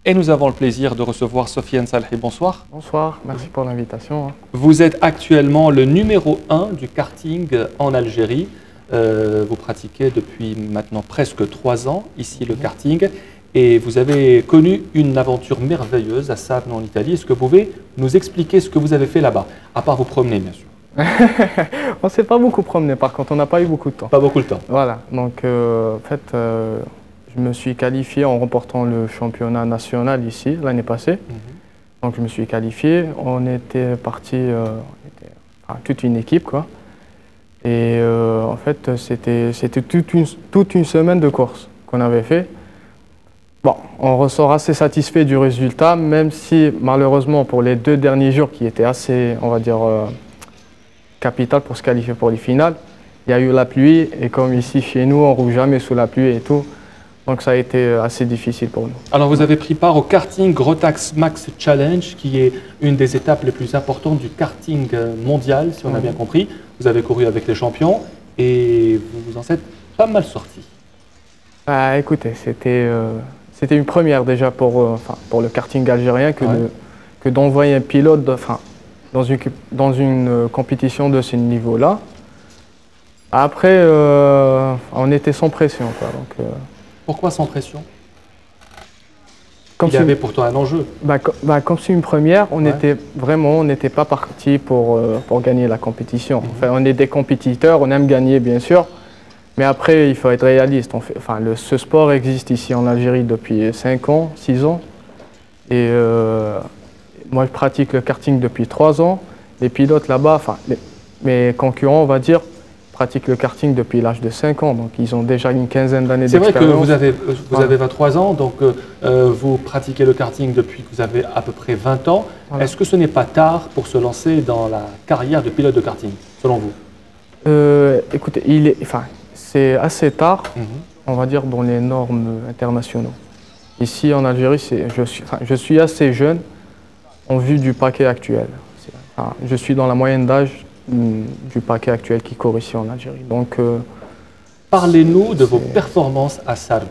Et nous avons le plaisir de recevoir Sofiane Salhi. Bonsoir. Bonsoir, merci pour l'invitation. Vous êtes actuellement le numéro 1 du karting en Algérie. Vous pratiquez depuis maintenant presque 3 ans ici le karting. Et vous avez connu une aventure merveilleuse à Sarno en Italie. Est-ce que vous pouvez nous expliquer ce que vous avez fait là-bas, à part vous promener bien sûr? On ne s'est pas beaucoup promené, par contre, on n'a pas eu beaucoup de temps. Pas beaucoup de temps. Voilà, donc en fait, je me suis qualifié en remportant le championnat national ici, l'année passée. Donc je me suis qualifié, on était parti, toute une équipe, quoi. Et en fait, c'était toute une semaine de course qu'on avait fait. Bon, on ressort assez satisfait du résultat, même si malheureusement pour les 2 derniers jours qui étaient assez, on va dire, capital pour se qualifier pour les finales, il y a eu la pluie et comme ici chez nous, on ne roule jamais sous la pluie et tout. Donc ça a été assez difficile pour nous. Alors vous avez pris part au karting Rotax Max Challenge, qui est une des étapes les plus importantes du karting mondial, si on a bien compris. Vous avez couru avec les champions et vous vous en êtes pas mal sorti. Écoutez, c'était une première déjà pour le karting algérien que d'envoyer un pilote dans une compétition de ce niveau-là. Après, on était sans pression, quoi, donc, pourquoi sans pression? Il y avait pour toi un enjeu. Comme c'est une première, on n'était pas parti pour gagner la compétition. Enfin, on est des compétiteurs, on aime gagner bien sûr, mais après il faut être réaliste. Ce sport existe ici en Algérie depuis 5 ans, 6 ans, et moi je pratique le karting depuis 3 ans. Les pilotes là-bas, mes concurrents on va dire, pratiquent le karting depuis l'âge de 5 ans, donc ils ont déjà une quinzaine d'années d'expérience. C'est vrai que vous avez 23 ans, donc vous pratiquez le karting depuis que vous avez à peu près 20 ans. Voilà. Est-ce que ce n'est pas tard pour se lancer dans la carrière de pilote de karting, selon vous? Écoutez, c'est assez tard, on va dire, dans les normes internationales. Ici en Algérie, je suis assez jeune en vue du paquet actuel. Je suis dans la moyenne d'âge du paquet actuel qui court ici en Algérie. Donc, parlez-nous de vos performances à Sarno.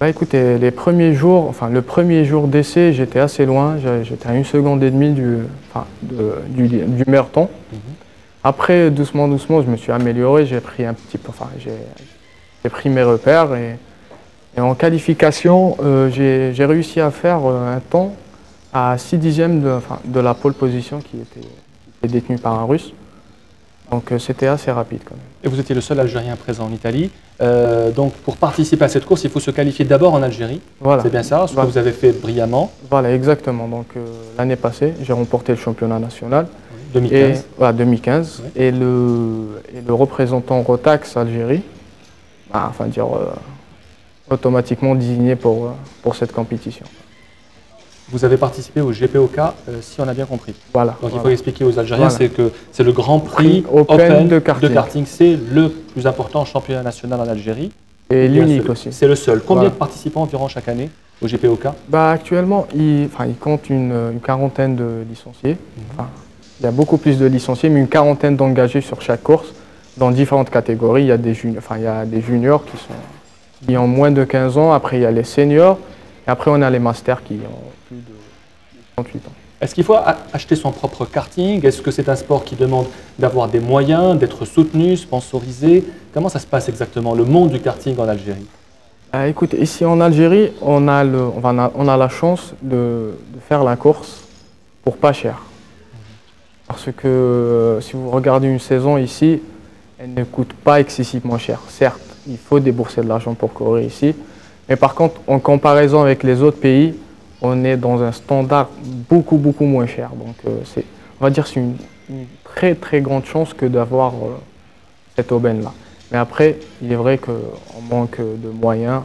Écoutez, le premier jour d'essai, j'étais assez loin. J'étais à 1,5 seconde du meilleur temps. Après, doucement, je me suis amélioré. J'ai pris j'ai pris mes repères et en qualification, j'ai réussi à faire un temps à 6 dixièmes de la pole position qui était détenu par un Russe. Donc c'était assez rapide quand même. Et vous étiez le seul Algérien présent en Italie. Donc pour participer à cette course, il faut se qualifier d'abord en Algérie. Voilà. C'est bien ça, ce que vous avez fait brillamment. Voilà, exactement. Donc l'année passée, j'ai remporté le championnat national. 2015. Voilà, 2015. Oui. Et le représentant Rotax Algérie, automatiquement désigné pour cette compétition. Vous avez participé au GPOK, si on a bien compris. Voilà. Donc il faut expliquer aux Algériens, c'est que c'est le Grand Prix Open de karting. C'est le plus important championnat national en Algérie. Et l'unique aussi. C'est le seul. Combien de participants environ chaque année au GPOK? Actuellement, il compte une quarantaine de licenciés. Il y a beaucoup plus de licenciés, mais une quarantaine d'engagés sur chaque course, dans différentes catégories. Il y a des juniors qui ont moins de 15 ans. Après, il y a les seniors. Et après, on a les masters qui ont plus de 38 ans. Est-ce qu'il faut acheter son propre karting? Est-ce que c'est un sport qui demande d'avoir des moyens, d'être soutenu, sponsorisé? Comment ça se passe exactement, le monde du karting en Algérie? Écoutez, ici en Algérie, on a la chance de faire la course pour pas cher. Parce que si vous regardez une saison ici, elle ne coûte pas excessivement cher. Certes, il faut débourser de l'argent pour courir ici. Mais par contre, en comparaison avec les autres pays, on est dans un standard beaucoup moins cher. Donc on va dire que c'est une très très grande chance que d'avoir cette aubaine-là. Mais après, il est vrai qu'on manque de moyens,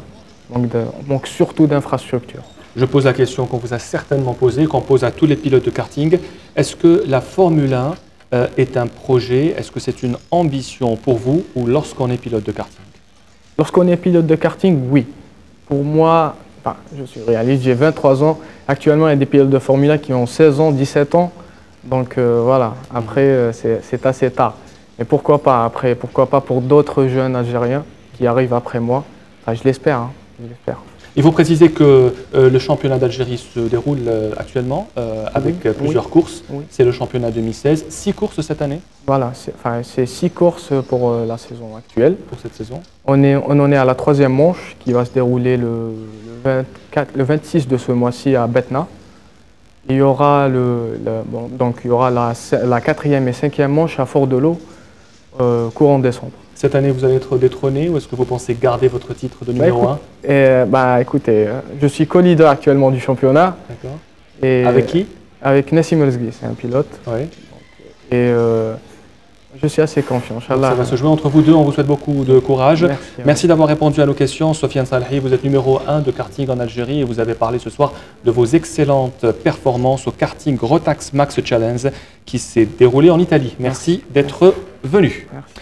on manque surtout d'infrastructures. Je pose la question qu'on vous a certainement posée, qu'on pose à tous les pilotes de karting. Est-ce que la Formule 1 est un projet, est-ce que c'est une ambition pour vous ou lorsqu'on est pilote de karting? Lorsqu'on est pilote de karting, oui. Pour moi, je suis réaliste, j'ai 23 ans. Actuellement, il y a des pilotes de Formule 1 qui ont 16 ans, 17 ans. Donc voilà, après, c'est assez tard. Mais pourquoi pas après, pourquoi pas pour d'autres jeunes Algériens qui arrivent après moi. Je l'espère, je l'espère. Il faut préciser que le championnat d'Algérie se déroule actuellement avec plusieurs courses. Oui. C'est le championnat 2016. 6 courses cette année? Voilà, c'est 6 courses pour la saison actuelle. Pour cette saison. On en est à la 3e manche qui va se dérouler le 26 de ce mois-ci à Betna. Il y aura, il y aura la 4e et 5e manche à Fort-de-L'Eau courant décembre. Cette année, vous allez être détrôné ou est-ce que vous pensez garder votre titre de numéro 1? Écoutez, je suis co-leader actuellement du championnat. D'accord. Avec qui? Avec Nassim Elzghi, c'est un pilote. Oui. Et je suis assez confiant. Ça va se jouer entre vous deux, on vous souhaite beaucoup de courage. Merci d'avoir répondu à nos questions. Sofiane Salhi, vous êtes numéro 1 de karting en Algérie et vous avez parlé ce soir de vos excellentes performances au karting Rotax Max Challenge qui s'est déroulé en Italie. Merci d'être venu. Merci.